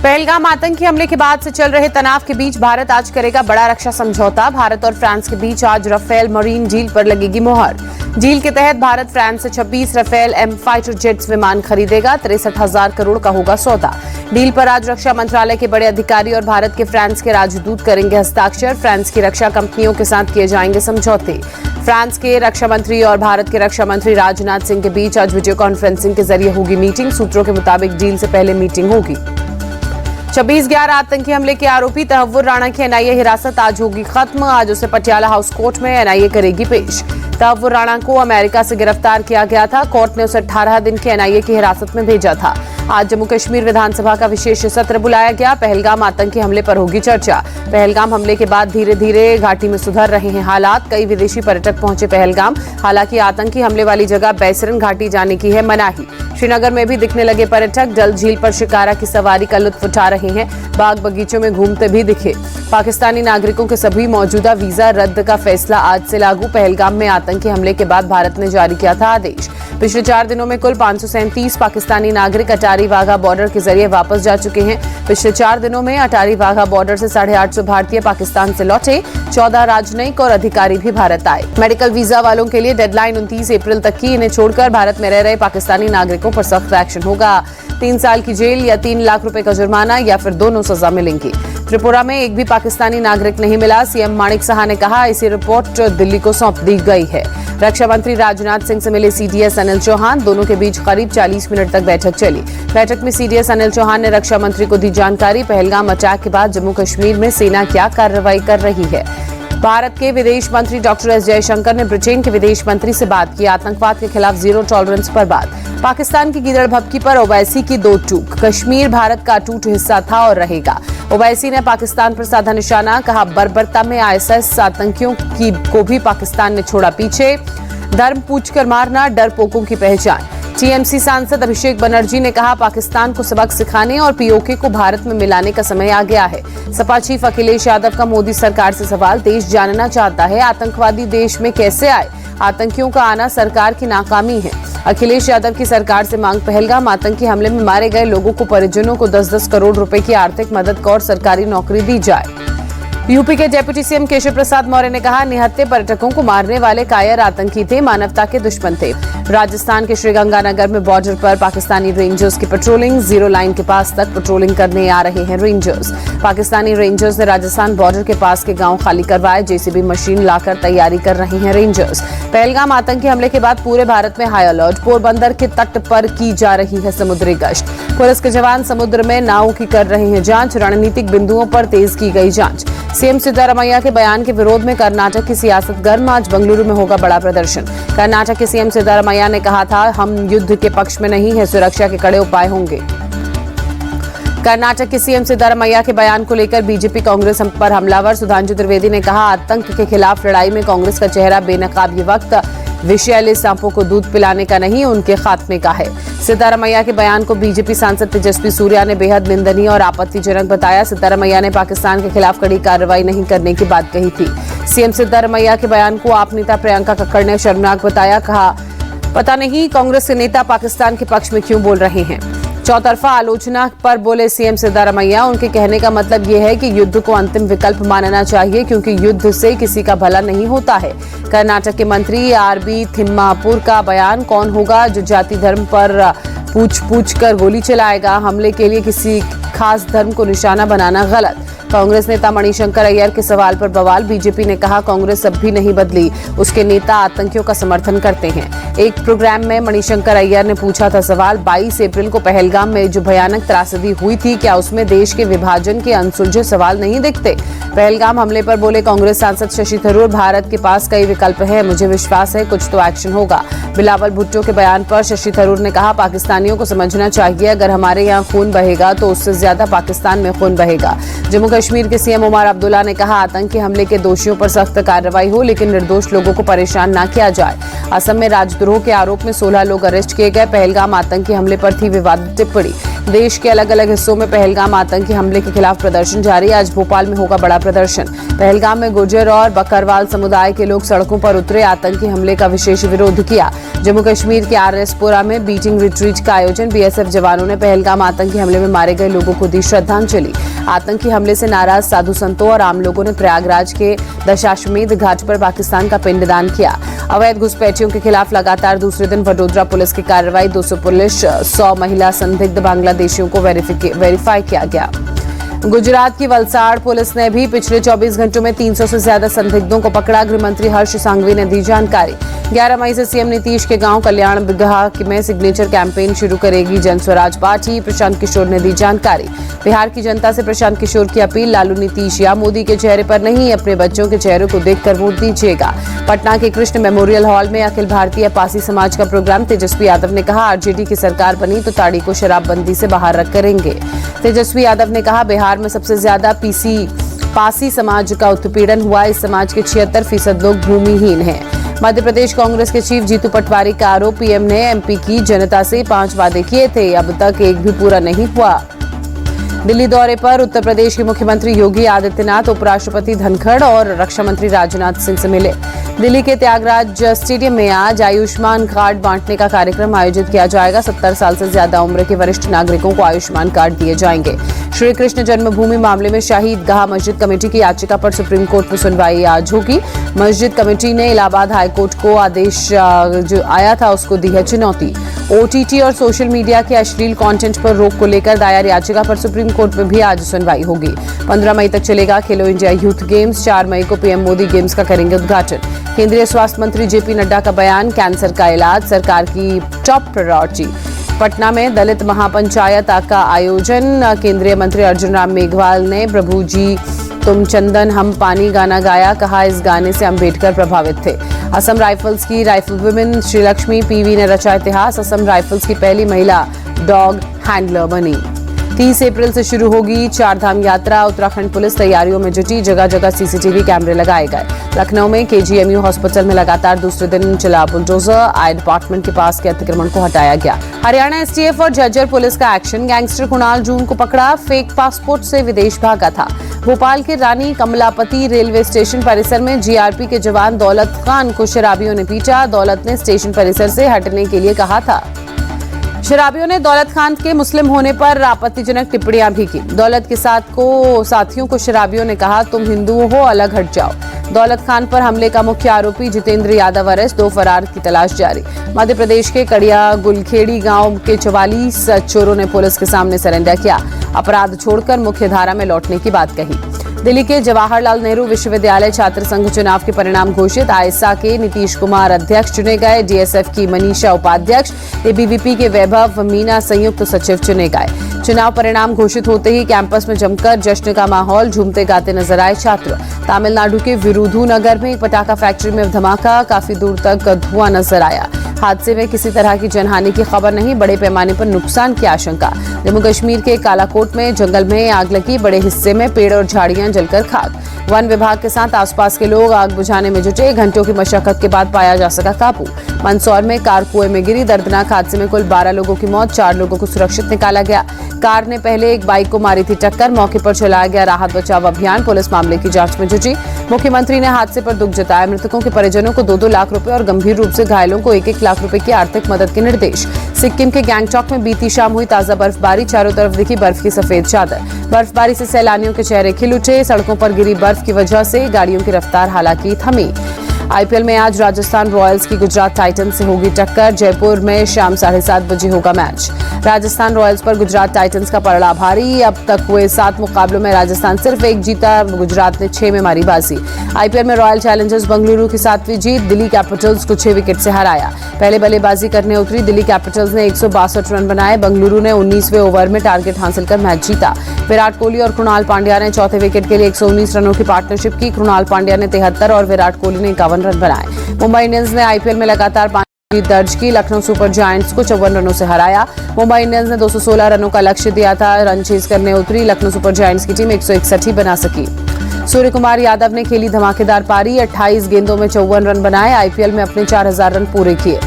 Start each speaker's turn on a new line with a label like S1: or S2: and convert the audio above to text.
S1: पहलगाम आतंकी हमले के बाद से चल रहे तनाव के बीच भारत आज करेगा बड़ा रक्षा समझौता। भारत और फ्रांस के बीच आज राफेल मरीन डील पर लगेगी मुहर। डील के तहत भारत फ्रांस से 26 राफेल एम फाइटर जेट्स विमान खरीदेगा। 63,000 करोड़ का होगा सौदा। डील पर आज रक्षा मंत्रालय के बड़े अधिकारी और भारत के फ्रांस के राजदूत करेंगे हस्ताक्षर। फ्रांस की रक्षा कंपनियों के साथ किए जाएंगे समझौते। फ्रांस के रक्षा मंत्री और भारत के रक्षा मंत्री राजनाथ सिंह के बीच आज वीडियो कॉन्फ्रेंसिंग के जरिए होगी मीटिंग। सूत्रों के मुताबिक डील से पहले मीटिंग होगी। 26/11 आतंकी हमले के आरोपी तहव्वुर राणा की एनआईए हिरासत आज होगी खत्म। आज उसे पटियाला हाउस कोर्ट में एनआईए करेगी पेश। तहव्वुर राणा को अमेरिका से गिरफ्तार किया गया था। कोर्ट ने उसे 18 दिन की एनआईए की हिरासत में भेजा था। आज जम्मू कश्मीर विधानसभा का विशेष सत्र बुलाया गया। पहलगाम आतंकी हमले पर होगी चर्चा। पहलगाम हमले के बाद धीरे धीरे घाटी में सुधर रहे हैं हालात। कई विदेशी पर्यटक पहुंचे पहलगाम। हालांकि आतंकी हमले वाली जगह बैसरन घाटी जाने की है मनाही। श्रीनगर में भी दिखने लगे पर्यटक। डल झील पर शिकारा की सवारी का लुत्फ उठा रहे हैं। बाग बगीचों में घूमते भी दिखे। पाकिस्तानी नागरिकों के सभी मौजूदा वीजा रद्द का फैसला आज से लागू। पहलगाम में आतंकी हमले के बाद भारत ने जारी किया था आदेश। पिछले 4 दिनों में कुल 537 पाकिस्तानी नागरिक अटारी वाघा बॉर्डर के जरिए वापस जा चुके हैं। पिछले 4 दिनों में अटारी वाघा बॉर्डर से 850 भारतीय पाकिस्तान से लौटे। 14 राजनयिक और अधिकारी भी भारत आए। मेडिकल वीजा वालों के लिए डेडलाइन 29 अप्रैल तक की। इन्हें छोड़कर भारत में रह रहे पाकिस्तानी नागरिकों पर सख्त एक्शन होगा। 3 साल की जेल या 3 लाख रुपए का जुर्माना या फिर दोनों सजा मिलेंगी। त्रिपुरा में एक भी पाकिस्तानी नागरिक नहीं मिला। सीएम माणिक साहा ने कहा इसी रिपोर्ट दिल्ली को सौंप दी गई है। रक्षा मंत्री राजनाथ सिंह से मिले सीडीएस अनिल चौहान। दोनों के बीच करीब 40 मिनट तक बैठक चली। बैठक में सीडीएस अनिल चौहान ने रक्षा मंत्री को दी जानकारी। पहलगाम अटैक के बाद जम्मू कश्मीर में सेना क्या कार्रवाई कर रही है। भारत के विदेश मंत्री डॉक्टर एस जयशंकर ने ब्रिटेन के विदेश मंत्री से बात की। आतंकवाद के खिलाफ जीरो टॉलरेंस पर बात। पाकिस्तान की गीदड़ भभकी पर ओवैसी की दो टूक। कश्मीर भारत का अटूट हिस्सा था और रहेगा। ओवैसी ने पाकिस्तान पर साधा निशाना। कहा बर्बरता में आईएसआईएस आतंकियों को भी पाकिस्तान ने छोड़ा पीछे। धर्म पूछकर मारना डरपोकों की पहचान। टीएमसी सांसद अभिषेक बनर्जी ने कहा पाकिस्तान को सबक सिखाने और पीओके को भारत में मिलाने का समय आ गया है। सपा चीफ अखिलेश यादव का मोदी सरकार से सवाल। देश जानना चाहता है आतंकवादी देश में कैसे आए। आतंकियों का आना सरकार की नाकामी है। अखिलेश यादव की सरकार से मांग। पहलगाम आतंकी हमले में मारे गए लोगों को परिजनों को 10-10 करोड़ रुपए की आर्थिक मदद और सरकारी नौकरी दी जाए। यूपी के डिप्टी सीएम केशव प्रसाद मौर्य ने कहा निहत्थे पर्यटकों को मारने वाले कायर आतंकी थे, मानवता के दुश्मन थे। राजस्थान के श्रीगंगानगर में बॉर्डर पर पाकिस्तानी रेंजर्स की पेट्रोलिंग। जीरो लाइन के पास तक पेट्रोलिंग करने आ रहे हैं रेंजर्स। पाकिस्तानी रेंजर्स ने राजस्थान बॉर्डर के पास के गांव खाली करवाए। जेसीबी मशीन लाकर तैयारी कर रहे हैं रेंजर्स। पहलगाम आतंकी हमले के बाद पूरे भारत में हाई अलर्ट। पोरबंदर के तट पर की जा रही है समुद्री गश्त। पुलिस के जवान समुद्र में नावों की कर रहे हैं जांच। रणनीतिक बिंदुओं पर तेज की गई जांच। सीएम सिद्धारमैया के बयान के विरोध में कर्नाटक की सियासत गर्म। आज बेंगलुरु में होगा बड़ा प्रदर्शन। कर्नाटक के सीएम सिद्धारमैया ने कहा था हम युद्ध के पक्ष में नहीं है, सुरक्षा के कड़े उपाय होंगे। कर्नाटक के सीएम सिद्धारमैया के बयान को लेकर बीजेपी कांग्रेस पर हमलावर। सुधांशु त्रिवेदी ने कहा आतंक के खिलाफ लड़ाई में कांग्रेस का चेहरा बेनकाब। ये वक्त विषैले सांपों को दूध पिलाने का नहीं, उनके खात्मे का है। सिद्धारमैया के बयान को बीजेपी सांसद तेजस्वी सूर्या ने बेहद निंदनीय और आपत्तिजनक बताया। सिद्धारमैया ने पाकिस्तान के खिलाफ कड़ी कार्रवाई नहीं करने की बात कही थी। सीएम सिद्धारमैया के बयान को आप नेता प्रियंका कक्कड़ ने शर्मनाक बताया। कहा पता नहीं कांग्रेस के नेता पाकिस्तान के पक्ष में क्यों बोल रहे हैं। चौतरफा आलोचना पर बोले सीएम सिद्धारमैया। उनके कहने का मतलब ये है कि युद्ध को अंतिम विकल्प मानना चाहिए क्योंकि युद्ध से किसी का भला नहीं होता है। कर्नाटक के मंत्री आरबी थिम्मापुर का बयान। कौन होगा जो जाति धर्म पर पूछ कर गोली चलाएगा। हमले के लिए किसी खास धर्म को निशाना बनाना गलत। कांग्रेस नेता मणिशंकर अय्यर के सवाल पर बवाल। बीजेपी ने कहा कांग्रेस अब भी नहीं बदली, उसके नेता आतंकियों का समर्थन करते हैं। एक प्रोग्राम में मणिशंकर अय्यर ने पूछा था सवाल 22 अप्रैल को पहलगाम में जो भयानक त्रासदी हुई थी क्या उसमें देश के विभाजन के अनसुलझे सवाल नहीं दिखते। पहलगाम हमले पर बोले कांग्रेस सांसद शशि थरूर भारत के पास कई विकल्प है, मुझे विश्वास है कुछ तो एक्शन होगा। बिलावल भुट्टो के बयान पर शशि थरूर ने कहा पाकिस्तानियों को समझना चाहिए अगर हमारे यहाँ खून बहेगा तो उससे ज्यादा पाकिस्तान में खून बहेगा। जम्मू कश्मीर के सीएम उमर अब्दुल्ला ने कहा, आतंकी हमले के दोषियों पर सख्त कार्रवाई हो, लेकिन निर्दोष लोगों को परेशान न किया जाए। असम में राजद्रोह के आरोप में 16 लोग अरेस्ट किए गए। पहलगाम आतंकी हमले पर थी विवादित टिप्पणी। देश के अलग अलग हिस्सों में पहलगाम आतंकी हमले के खिलाफ प्रदर्शन जारी। आज भोपाल में होगा बड़ा प्रदर्शन। पहलगाम में गुर्जर और बकरवाल समुदाय के लोग सड़कों पर उतरे, आतंकी हमले का विशेष विरोध किया। जम्मू कश्मीर के RS-पुरा में बीटिंग रिट्रीट का आयोजन। BSF जवानों ने पहलगाम आतंकी हमले में मारे गए लोगों को दी श्रद्धांजलि। आतंकी हमले से नाराज साधु संतों और आम लोगों ने प्रयागराज के दशाश्वमेध घाट पर पाकिस्तान का पिंडदान किया। अवैध घुसपैठियों के खिलाफ लगातार दूसरे दिन वडोदरा पुलिस की कार्रवाई। 200 पुलिस, 100 महिला संदिग्ध बांग्लादेशियों को वेरीफाई किया गया। गुजरात की वलसाड़ पुलिस ने भी पिछले 24 घंटों में 300 से ज्यादा संदिग्धों को पकड़ा। गृह मंत्री हर्ष सांघवी ने दी जानकारी। 11 मई से सीएम नीतीश के गांव कल्याण बिगहा में सिग्नेचर कैंपेन शुरू करेगी जन स्वराज पार्टी। प्रशांत किशोर ने दी जानकारी। बिहार की जनता से प्रशांत किशोर की अपील, लालू, नीतीश या मोदी के चेहरे पर नहीं, अपने बच्चों के चेहरे को देखकर वोट दीजिएगा। पटना के कृष्ण मेमोरियल हॉल में अखिल भारतीय पासी समाज का प्रोग्राम। तेजस्वी यादव ने कहा, आरजेडी की सरकार बनी तो ताड़ी को शराबबंदी से बाहर करेंगे। तेजस्वी यादव ने कहा, बिहार में सबसे ज्यादा पासी समाज का उत्पीड़न हुआ। इस समाज के 76% लोग भूमिहीन हैं। मध्य प्रदेश कांग्रेस के चीफ जीतू पटवारी का आरोप, पीएम ने एमपी की जनता से 5 वादे किए थे, अब तक एक भी पूरा नहीं हुआ। दिल्ली दौरे पर उत्तर प्रदेश के मुख्यमंत्री योगी आदित्यनाथ, उपराष्ट्रपति धनखड़ और रक्षा मंत्री राजनाथ सिंह से मिले। दिल्ली के त्यागराज स्टेडियम में आज आयुष्मान कार्ड बांटने का कार्यक्रम आयोजित किया जाएगा। 70 साल से ज्यादा उम्र के वरिष्ठ नागरिकों को आयुष्मान कार्ड दिए जाएंगे। श्री कृष्ण जन्मभूमि मामले में शाही ईदगाह मस्जिद कमेटी की याचिका पर सुप्रीम कोर्ट में सुनवाई आज होगी। मस्जिद कमेटी ने इलाहाबाद हाईकोर्ट को आदेश जो आया था उसको दी है चुनौती। OTT और सोशल मीडिया के अश्लील कंटेंट पर रोक को लेकर दायर याचिका पर सुप्रीम कोर्ट में भी आज सुनवाई होगी। 15 मई तक चलेगा खेलो इंडिया यूथ गेम्स। 4 मई को पीएम मोदी गेम्स का करेंगे उद्घाटन। केंद्रीय स्वास्थ्य मंत्री JP नड्डा का बयान, कैंसर का इलाज सरकार की टॉप प्रायोरिटी। पटना में दलित महापंचायत का आयोजन। केंद्रीय मंत्री अर्जुन राम मेघवाल ने प्रभु जी तुम चंदन हम पानी गाना गाया, कहा इस गाने से अंबेडकर प्रभावित थे। असम राइफल्स की राइफल वुमेन श्रीलक्ष्मी PV ने रचा इतिहास। असम राइफल्स की पहली महिला डॉग हैंडलर बनी। 30 अप्रैल से शुरू होगी 4 धाम यात्रा। उत्तराखंड पुलिस तैयारियों में जुटी, जगह जगह CCTV कैमरे लगाए गए। लखनऊ में KGMU हॉस्पिटल में लगातार दूसरे दिन चला बुलडोजर। आई डिपार्टमेंट के पास के अतिक्रमण को हटाया गया। हरियाणा STF और झज्जर पुलिस का एक्शन। गैंगस्टर कुणाल जून को पकड़ा, फेक पासपोर्ट से विदेश भागा था। भोपाल के रानी कमलापति रेलवे स्टेशन परिसर में GRP के जवान दौलत खान को शराबियों ने पीटा। दौलत ने स्टेशन परिसर से हटने के लिए कहा था। शराबियों ने दौलत खान के मुस्लिम होने पर आपत्तिजनक टिप्पणियां भी की। दौलत के साथियों को शराबियों ने कहा, तुम हिंदू हो, अलग हट जाओ। दौलत खान पर हमले का मुख्य आरोपी जितेंद्र यादव अरेस्ट, 2 फरार की तलाश जारी। मध्य प्रदेश के कड़िया गुलखेड़ी गांव के 44 चोरों ने पुलिस के सामने सरेंडर किया। अपराध छोड़कर मुख्य धारा में लौटने की बात कही। दिल्ली के जवाहरलाल नेहरू विश्वविद्यालय छात्र संघ चुनाव के परिणाम घोषित। आईएसआ के नीतीश कुमार अध्यक्ष चुने गए। DSF की मनीषा उपाध्यक्ष, ABVP के वैभव मीना संयुक्त सचिव चुने गए। चुनाव परिणाम घोषित होते ही कैंपस में जमकर जश्न का माहौल, झूमते गाते नजर आए छात्र। तमिलनाडु के विरुधुनगर में एक पटाखा फैक्ट्री में धमाका, काफी दूर तक धुआं नजर आया। हादसे में किसी तरह की जनहानि की खबर नहीं, बड़े पैमाने पर नुकसान की आशंका। जम्मू कश्मीर के कालाकोट में जंगल में आग लगी, बड़े हिस्से में पेड़ और झाड़ियां जलकर खाक। वन विभाग के साथ आसपास के लोग आग बुझाने में जुटे। घंटों की मशक्कत के बाद पाया जा सका काबू। मंदसौर में कार कुएं में गिरी। दर्दनाक हादसे में कुल 12 लोगों की मौत, 4 लोगों को सुरक्षित निकाला गया। कार ने पहले एक बाइक को मारी थी टक्कर। मौके पर चलाया गया राहत बचाव अभियान। पुलिस मामले की जांच में जुटी। मुख्यमंत्री ने हादसे पर दुख जताया। मृतकों के परिजनों को 2-2 लाख रुपए और गंभीर रूप से घायलों को 1-1 लाख रुपए की आर्थिक मदद के निर्देश। सिक्किम के गैंगटॉक में बीती शाम हुई ताजा बर्फबारी, चारों तरफ दिखी बर्फ की सफेद चादर। बर्फबारी से सैलानियों के चेहरे खिल उठे। सड़कों पर गिरी बर्फ की वजह से गाड़ियों की रफ्तार हालांकि थमी। IPL में आज राजस्थान रॉयल्स की गुजरात टाइटंस से होगी टक्कर। जयपुर में शाम 7:30 बजे होगा मैच। राजस्थान रॉयल्स पर गुजरात टाइटंस का पलड़ा भारी। अब तक हुए 7 मुकाबलों में राजस्थान सिर्फ 1 जीता, गुजरात ने 6 में मारी बाजी। IPL में रॉयल चैलेंजर्स बेंगलुरु की 7वीं जीत। दिल्ली कैपिटल्स को 6 विकेट से हराया। पहले बल्लेबाजी करने उतरी दिल्ली कैपिटल्स ने 162 रन बनाए। बेंगलुरु ने 19वें ओवर में टारगेट हासिल कर मैच जीता। विराट कोहली और कृणाल पांड्या ने चौथे विकेट के लिए 119 रनों की पार्टनरशिप की। कृणाल पांड्या ने 73 और विराट कोहली ने 51 रन बनाए। मुंबई इंडियंस ने IPL में लगातार जीत दर्ज की। लखनऊ सुपर जायंट्स को 54 रनों से हराया। मुंबई इंडियंस ने 216 रनों का लक्ष्य दिया था। रन चेज करने उतरी लखनऊ सुपर जायंट्स की टीम 161 ही बना सकी। सूर्य कुमार यादव ने खेली धमाकेदार पारी। 28 गेंदों में 54 रन बनाए। आईपीएल में अपने 4000 रन पूरे किए।